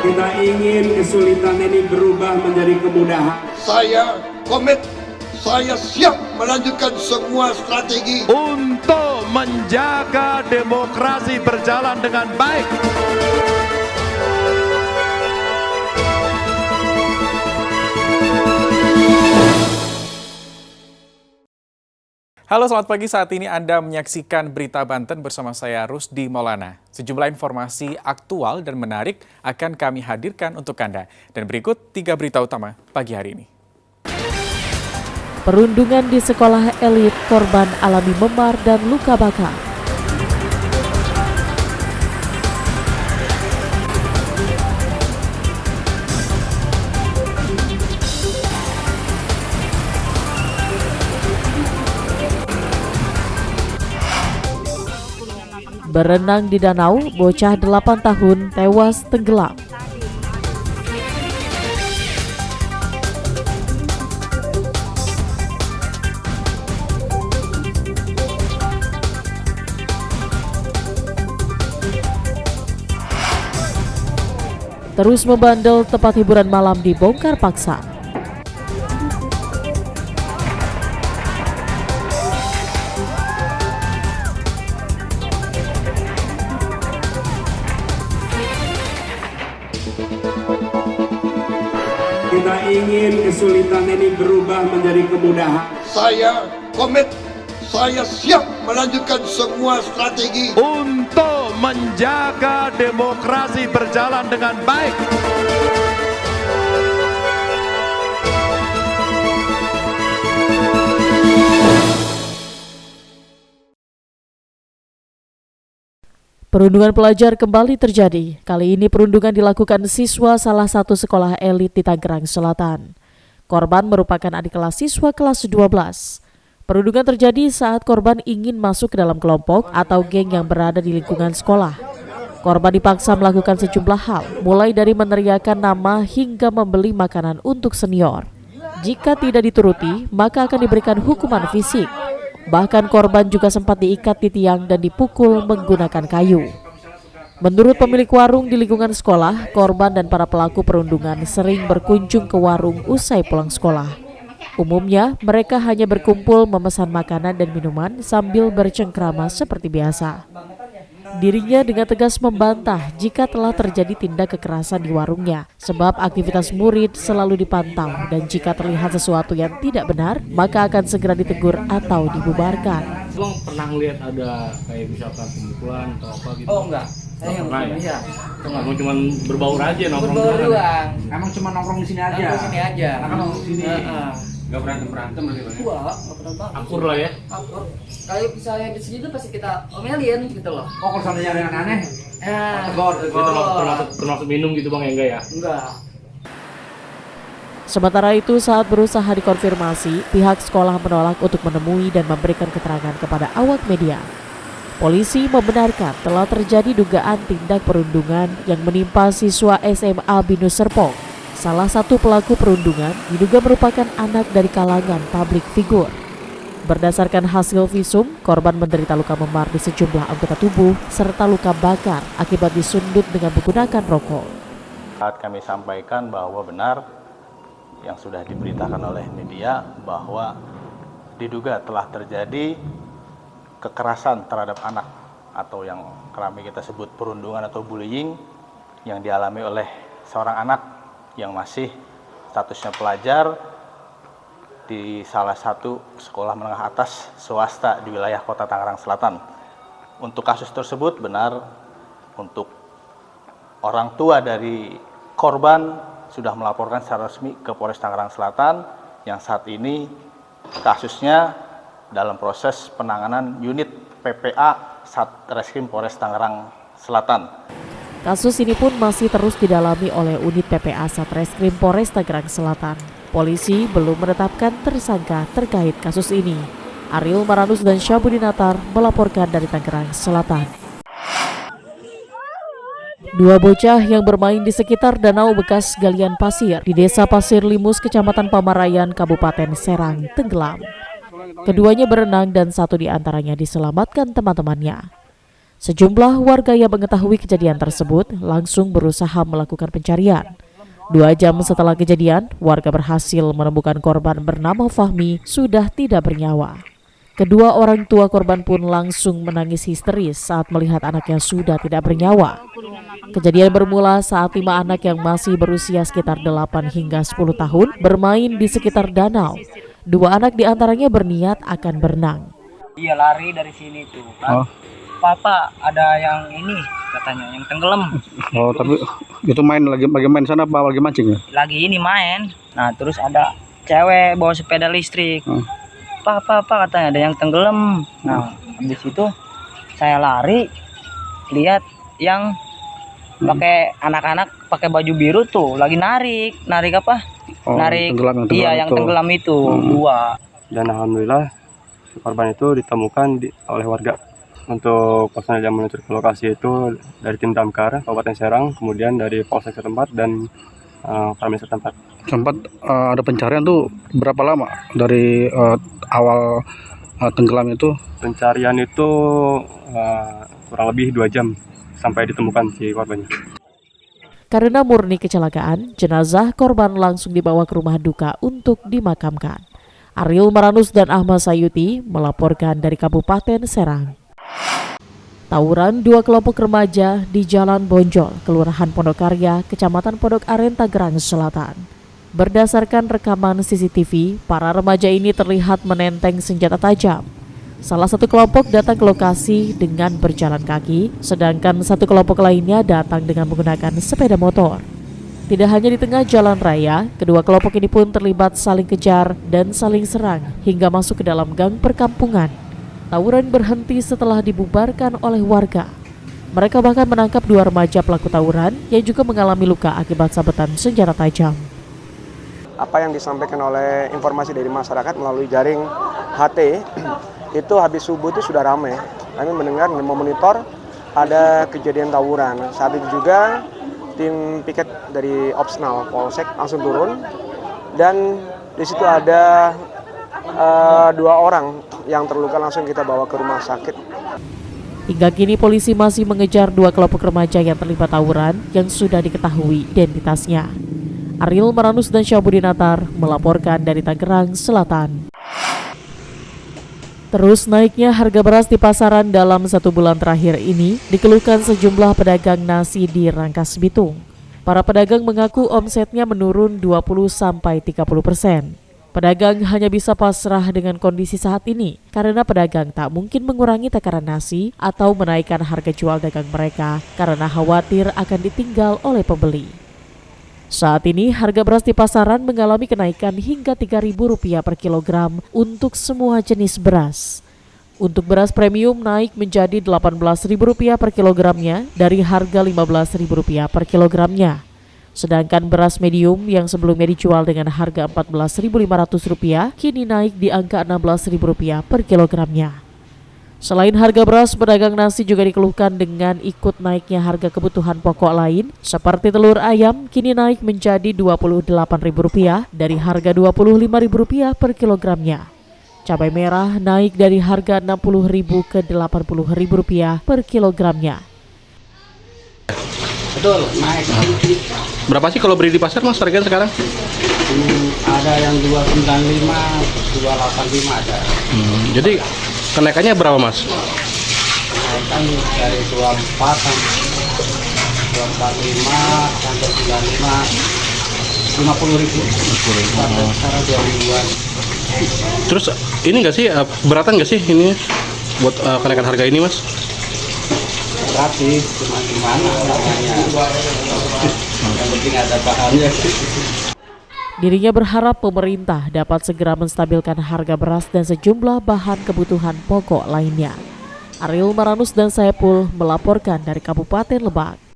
Kita ingin kesulitan ini berubah menjadi kemudahan. Saya komit, saya siap melanjutkan semua strategi untuk menjaga demokrasi berjalan dengan baik. Halo, selamat pagi. Saat ini Anda menyaksikan Berita Banten bersama saya Rusdi Maulana. Sejumlah informasi aktual dan menarik akan kami hadirkan untuk Anda. Dan berikut 3 berita utama pagi hari ini. Perundungan di sekolah elit, korban alami memar dan luka bakar. Berenang di danau, bocah 8 tahun tewas tenggelam. Terus membandel, tempat hiburan malam dibongkar paksa. Kita ingin kesulitan ini berubah menjadi kemudahan. Saya komit, saya siap melanjutkan semua strategi Untuk menjaga demokrasi berjalan dengan baik. Perundungan pelajar kembali terjadi. Kali ini perundungan dilakukan siswa salah satu sekolah elit di Tangerang Selatan. Korban merupakan adik kelas siswa kelas 12. Perundungan terjadi saat korban ingin masuk ke dalam kelompok atau geng yang berada di lingkungan sekolah. Korban dipaksa melakukan sejumlah hal, mulai dari meneriakkan nama hingga membeli makanan untuk senior. Jika tidak dituruti, maka akan diberikan hukuman fisik. Bahkan korban juga sempat diikat di tiang dan dipukul menggunakan kayu. Menurut pemilik warung di lingkungan sekolah, korban dan para pelaku perundungan sering berkunjung ke warung usai pulang sekolah. Umumnya, mereka hanya berkumpul memesan makanan dan minuman sambil bercengkrama seperti biasa. Dirinya dengan tegas membantah jika telah terjadi tindak kekerasan di warungnya, sebab aktivitas murid selalu dipantau dan jika terlihat sesuatu yang tidak benar, maka akan segera ditegur atau dibubarkan. Bang pernah ngeliat ada kayak misalkan pemukulan atau apa gitu? Oh enggak, saya nggak pernah ya. Emang cuma berbaur aja nongkrong. Berbaur doang. Emang cuma nongkrong di sini aja. Nongkrong di sini aja. Nongkrong di sini. Gak berantem berarti bang? Enggak pernah banget. Akur lah ya. Akur. Kalau misalnya di sini tuh pasti kita omelin gitu loh. Oh, kalau seandainya ada yang aneh, Tegur. Termasuk minum gitu bang ya enggak ya? Enggak. Sementara itu, saat berusaha dikonfirmasi, pihak sekolah menolak untuk menemui dan memberikan keterangan kepada awak media. Polisi membenarkan telah terjadi dugaan tindak perundungan yang menimpa siswa SMA Binus Serpong. Salah satu pelaku perundungan diduga merupakan anak dari kalangan publik figur. Berdasarkan hasil visum, korban menderita luka memar di sejumlah anggota tubuh serta luka bakar akibat disundut dengan menggunakan rokok. Saat kami sampaikan bahwa benar yang sudah diberitakan oleh media bahwa diduga telah terjadi kekerasan terhadap anak atau yang kerap kita sebut perundungan atau bullying yang dialami oleh seorang anak yang masih statusnya pelajar di salah satu sekolah menengah atas swasta di wilayah Kota Tangerang Selatan. Untuk kasus tersebut benar untuk orang tua dari korban sudah melaporkan secara resmi ke Polres Tangerang Selatan yang saat ini kasusnya dalam proses penanganan unit PPA Satreskrim Polres Tangerang Selatan. Kasus ini pun masih terus didalami oleh unit PPA Satreskrim Polres Tangerang Selatan. Polisi belum menetapkan tersangka terkait kasus ini. Ariel Maranus dan Syabudinatar melaporkan dari Tangerang Selatan. Dua bocah yang bermain di sekitar danau bekas galian pasir di Desa Pasir Limus, Kecamatan Pamarayan, Kabupaten Serang, tenggelam. Keduanya berenang dan satu di antaranya diselamatkan teman-temannya. Sejumlah warga yang mengetahui kejadian tersebut langsung berusaha melakukan pencarian. 2 jam setelah kejadian, warga berhasil menemukan korban bernama Fahmi sudah tidak bernyawa. Kedua orang tua korban pun langsung menangis histeris saat melihat anaknya sudah tidak bernyawa. Kejadian bermula saat 5 anak yang masih berusia sekitar 8 hingga 10 tahun bermain di sekitar danau. 2 anak diantaranya berniat akan berenang. Iya, lari dari sini tuh kan. Papa ada yang ini katanya yang tenggelam. Oh, tapi itu lagi main sana apa lagi mancing ya? Lagi ini main. Nah, terus ada cewek bawa sepeda listrik. Papa katanya ada yang tenggelam. Nah, habis itu saya lari lihat yang pakai anak-anak pakai baju biru tuh lagi narik apa? Narik yang tenggelam itu 2. Dan alhamdulillah korban itu ditemukan oleh warga. Untuk personel yang menuju ke lokasi itu dari tim damkar Kabupaten Serang, kemudian dari Polsek setempat dan Parmen setempat. Sempat ada pencarian tuh berapa lama dari awal tenggelam itu? Pencarian itu kurang lebih 2 jam sampai ditemukan si korbannya. Karena murni kecelakaan, jenazah korban langsung dibawa ke rumah duka untuk dimakamkan. Ariel Maranus dan Ahmad Sayuti melaporkan dari Kabupaten Serang. Tawuran 2 kelompok remaja di Jalan Bonjol, Kelurahan Pondokarya, Kecamatan Pondok Aren, Tangerang Selatan. Berdasarkan rekaman CCTV, para remaja ini terlihat menenteng senjata tajam. Salah satu kelompok datang ke lokasi dengan berjalan kaki, sedangkan satu kelompok lainnya datang dengan menggunakan sepeda motor. Tidak hanya di tengah jalan raya, kedua kelompok ini pun terlibat saling kejar dan saling serang hingga masuk ke dalam gang perkampungan. Tawuran berhenti setelah dibubarkan oleh warga. Mereka bahkan menangkap 2 remaja pelaku tawuran yang juga mengalami luka akibat sabetan senjata tajam. Apa yang disampaikan oleh informasi dari masyarakat melalui jaring HT, itu habis subuh itu sudah ramai. Kami mendengar dan memonitor ada kejadian tawuran. Saat itu juga tim piket dari Opsnal Polsek langsung turun dan di situ ada 2 orang yang terluka langsung kita bawa ke rumah sakit. Hingga kini polisi masih mengejar 2 kelompok remaja yang terlibat tawuran yang sudah diketahui identitasnya. Ariel Maranus dan Syabudinatar melaporkan dari Tangerang Selatan. Terus naiknya harga beras di pasaran dalam 1 bulan terakhir ini dikeluhkan sejumlah pedagang nasi di Rangkas Bitung. Para pedagang mengaku omsetnya menurun 20-30%. Pedagang hanya bisa pasrah dengan kondisi saat ini karena pedagang tak mungkin mengurangi takaran nasi atau menaikkan harga jual dagang mereka karena khawatir akan ditinggal oleh pembeli. Saat ini harga beras di pasaran mengalami kenaikan hingga Rp3.000 per kilogram untuk semua jenis beras. Untuk beras premium naik menjadi Rp18.000 per kilogramnya dari harga Rp15.000 per kilogramnya. Sedangkan beras medium yang sebelumnya dijual dengan harga Rp14.500 kini naik di angka Rp16.000 per kilogramnya. Selain harga beras, pedagang nasi juga dikeluhkan dengan ikut naiknya harga kebutuhan pokok lain seperti telur ayam kini naik menjadi Rp28.000 dari harga Rp25.000 per kilogramnya. Cabai merah naik dari harga Rp60.000 ke Rp80.000 per kilogramnya. Betul, naik. Berapa sih kalau beli di pasar mas harganya sekarang? Ada yang 295, 285 ada. Jadi kenaikannya berapa mas? Kenaikan dari 24 sampai 245 sampai 95, 50.000. Sekarang 2.000-an. Terus ini nggak sih beratan nggak sih ini buat kenaikan harga ini mas? Gratis, cuma gimana namanya. Yang penting ada bahannya. Dirinya berharap pemerintah dapat segera menstabilkan harga beras dan sejumlah bahan kebutuhan pokok lainnya. Ariel Maranus dan Saipul melaporkan dari Kabupaten Lebak.